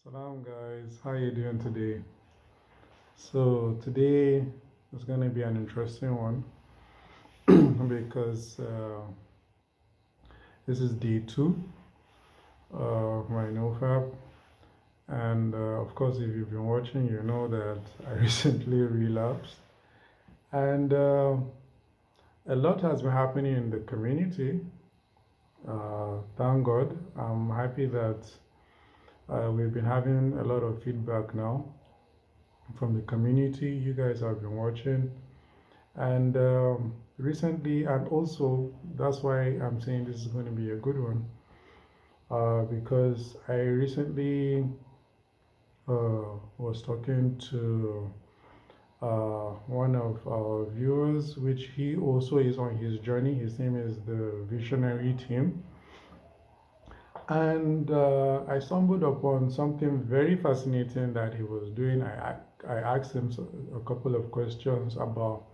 Salam guys, how you doing today? So today is going to be an interesting one because this is day two of my No Fap, and of course, if you've been watching, you know that I recently relapsed, and a lot has been happening in the community. Thank God, I'm happy that we've been having a lot of feedback now from the community. You guys have been watching, and recently, and also that's why I'm saying this is going to be a good one, because I recently was talking to one of our viewers, which he also is on his journey. His name is the Visionary Team. And I stumbled upon something very fascinating that he was doing. I asked him a couple of questions about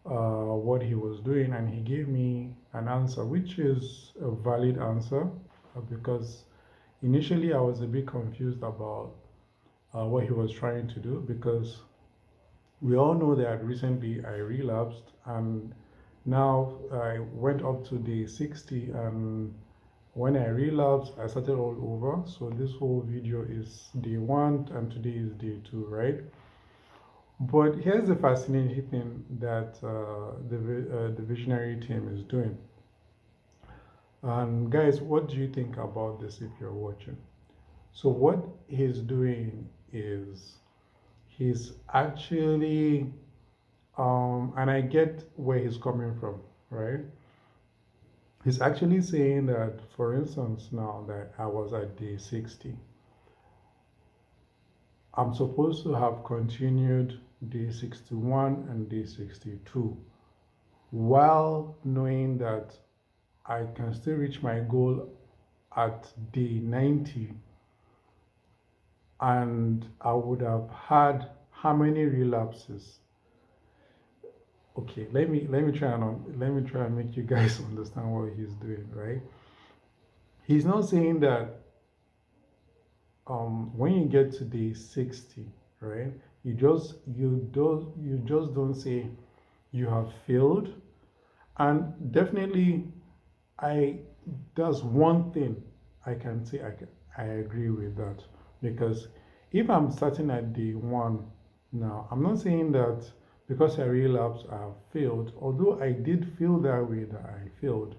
what he was doing, and he gave me an answer, which is a valid answer, because initially I was a bit confused about what he was trying to do, because we all know that recently I relapsed, and now I went up to day 60, and when I relapsed, I started all over. So this whole video is day one, and today is day two, right? But here's the fascinating thing that the Visionary Team is doing. And guys, what do you think about this if you're watching? So what he's doing is he's actually, and I get where he's coming from, right? He's actually saying that, for instance, now that I was at day 60, I'm supposed to have continued day 61 and day 62, while knowing that I can still reach my goal at day 90, and I would have had how many relapses? Okay, let me try and make you guys understand what he's doing, right? He's not saying that when you get to day 60, right, you just don't say you have failed. And definitely, that's one thing I can say I agree with that, because if I'm starting at day one now, I'm not saying that because I relapsed I have failed, although I did feel that way that I failed.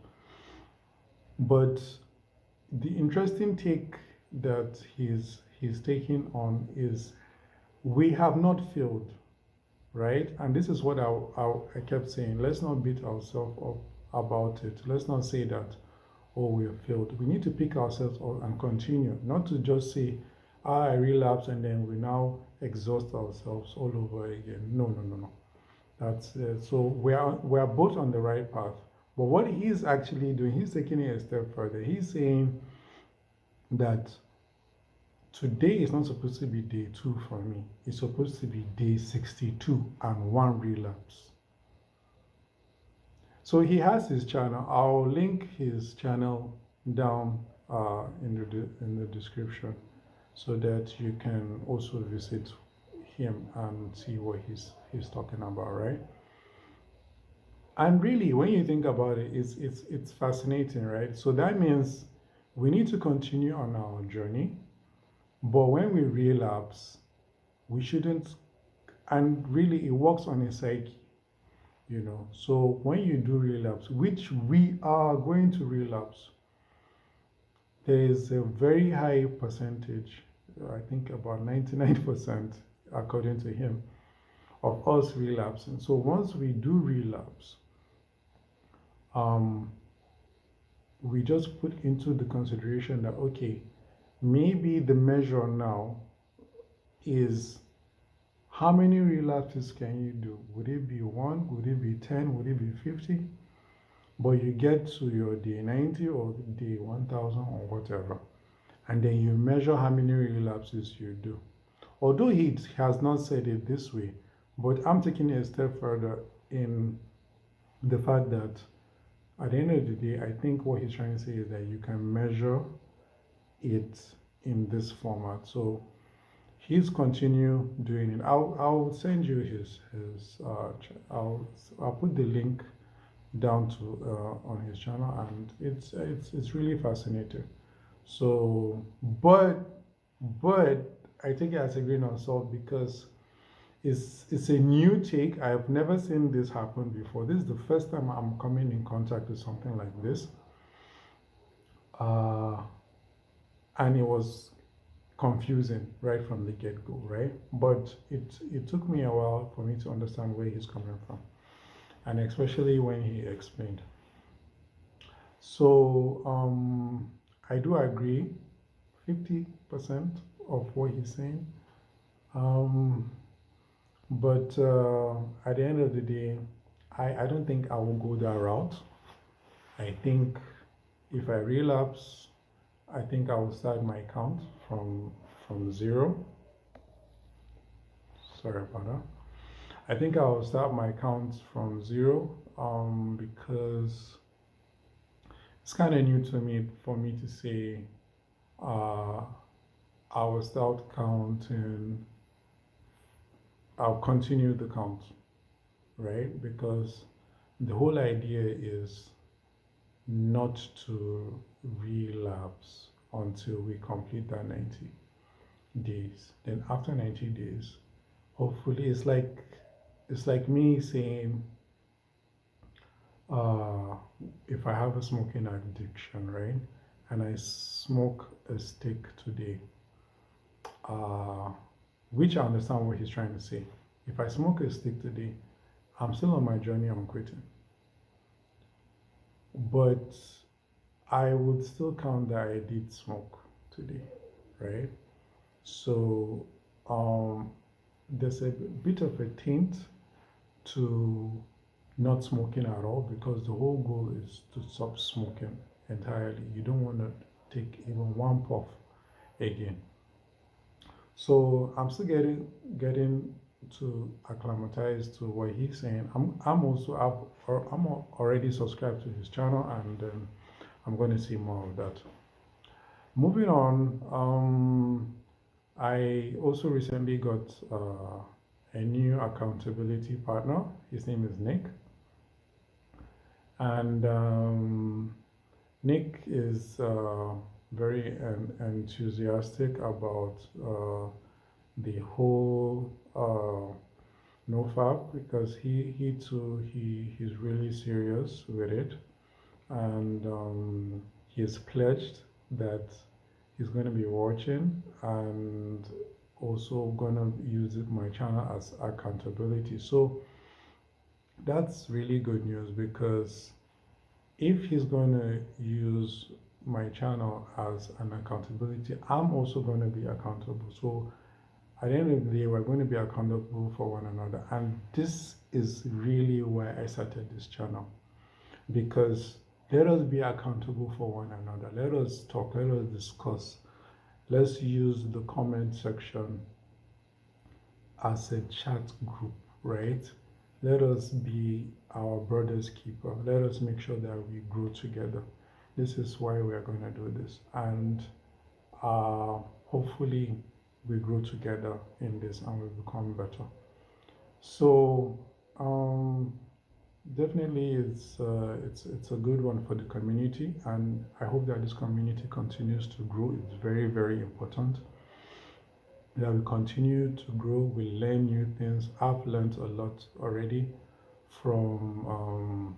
But the interesting take that he's taking on is we have not failed, right? And this is what I kept saying. Let's not beat ourselves up about it. Let's not say that, oh, we have failed. We need to pick ourselves up and continue, not to just say, I relapse, and then we now exhaust ourselves all over again. No. That's so we are both on the right path. But what he's actually doing, he's taking it a step further. He's saying that today is not supposed to be day two for me. It's supposed to be day 62 and one relapse. So he has his channel. I'll link his channel down in the description, so that you can also visit him and see what he's talking about, right? And really, when you think about it, it's fascinating, right? So that means we need to continue on our journey, but when we relapse, we shouldn't. And really, it works on a psyche, you know. So when you do relapse, which we are going to relapse, there is a very high percentage, I think about 99%, according to him, of us relapsing. So once we do relapse, we just put into the consideration that, okay, maybe the measure now is how many relapses can you do? Would it be 1? Would it be 10? Would it be 50? But you get to your day 90 or day 1000 or whatever, and then you measure how many relapses you do. Although he has not said it this way, but I'm taking it a step further in the fact that at the end of the day, I think what he's trying to say is that you can measure it in this format. So he's continue doing it. I'll send you his I'll put the link down to on his channel, and it's really fascinating. So, but I take it as a grain of salt because it's a new take. I've never seen this happen before. This is the first time I'm coming in contact with something like this, and it was confusing right from the get-go, right? But it took me a while for me to understand where he's coming from, and especially when he explained. So I do agree 50% of what he's saying. But at the end of the day, I don't think I will go that route. I think if I relapse, I think I will start my account from zero. Sorry about that. I think I will start my account from zero because it's kind of new to me for me to say I will start counting. I'll continue the count, right? Because the whole idea is not to relapse until we complete that 90 days. Then after 90 days, hopefully it's like me saying if I have a smoking addiction, right? And I smoke a stick today, which I understand what he's trying to say. If I smoke a stick today, I'm still on my journey on quitting. But I would still count that I did smoke today, right? So there's a bit of a tint to not smoking at all, because the whole goal is to stop smoking entirely. You don't want to take even one puff again. So I'm still getting to acclimatize to what he's saying. I'm already subscribed to his channel, and I'm going to see more of that. Moving on, I also recently got a new accountability partner. His name is Nick, and Nick is very enthusiastic about the whole No Fap, because he's really serious with it, and he's pledged that he's going to be watching and also going to use my channel as accountability. So that's really good news, because if he's going to use my channel as an accountability, I'm also going to be accountable. So at the end of the day, we're going to be accountable for one another. And this is really why I started this channel, because let us be accountable for one another. Let us talk, let us discuss. Let's use the comment section as a chat group, right? Let us be our brother's keeper. Let us make sure that we grow together. This is why we are going to do this, and hopefully we grow together in this and we become better. So definitely it's a good one for the community, and I hope that this community continues to grow. It's very, very important that we continue to grow. We learn new things. I've learned a lot already from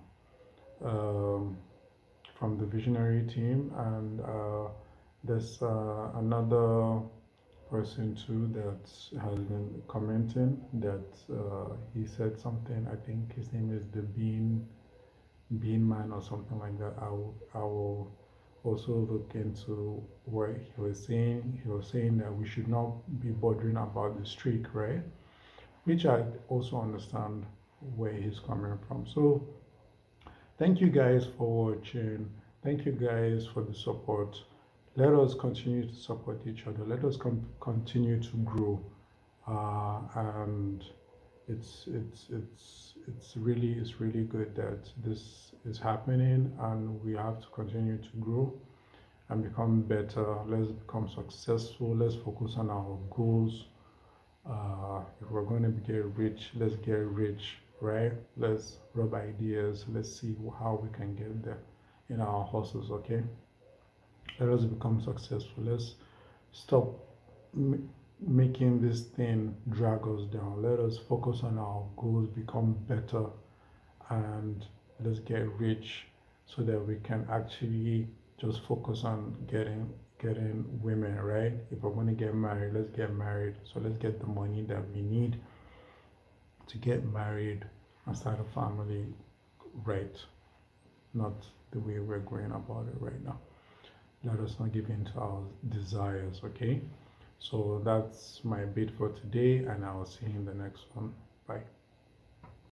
the visionary team, and there's another person too that has been commenting that he said something. I think his name is the Bean Man or something like that. I will also look into what he was saying. He was saying that we should not be bothering about the streak, right? Which I also understand where he's coming from. So thank you guys for watching. Thank you guys for the support. Let us continue to support each other. Let us continue to grow, and it's really good that this is happening, and we have to continue to grow. and become better. Let's become successful. Let's focus on our goals. If we're going to get rich, let's get rich, right? Let's rub ideas. Let's see how we can get there in our hustles, okay? Let us become successful. Let's stop making this thing drag us down. Let us focus on our goals, become better, and let's get rich so that we can actually just focus on getting women, right? If we're going to get married, let's get married. So let's get the money that we need to get married and start a family, right? Not the way we're going about it right now. Let us not give in to our desires, okay? So that's my bit for today, and I'll see you in the next one. Bye.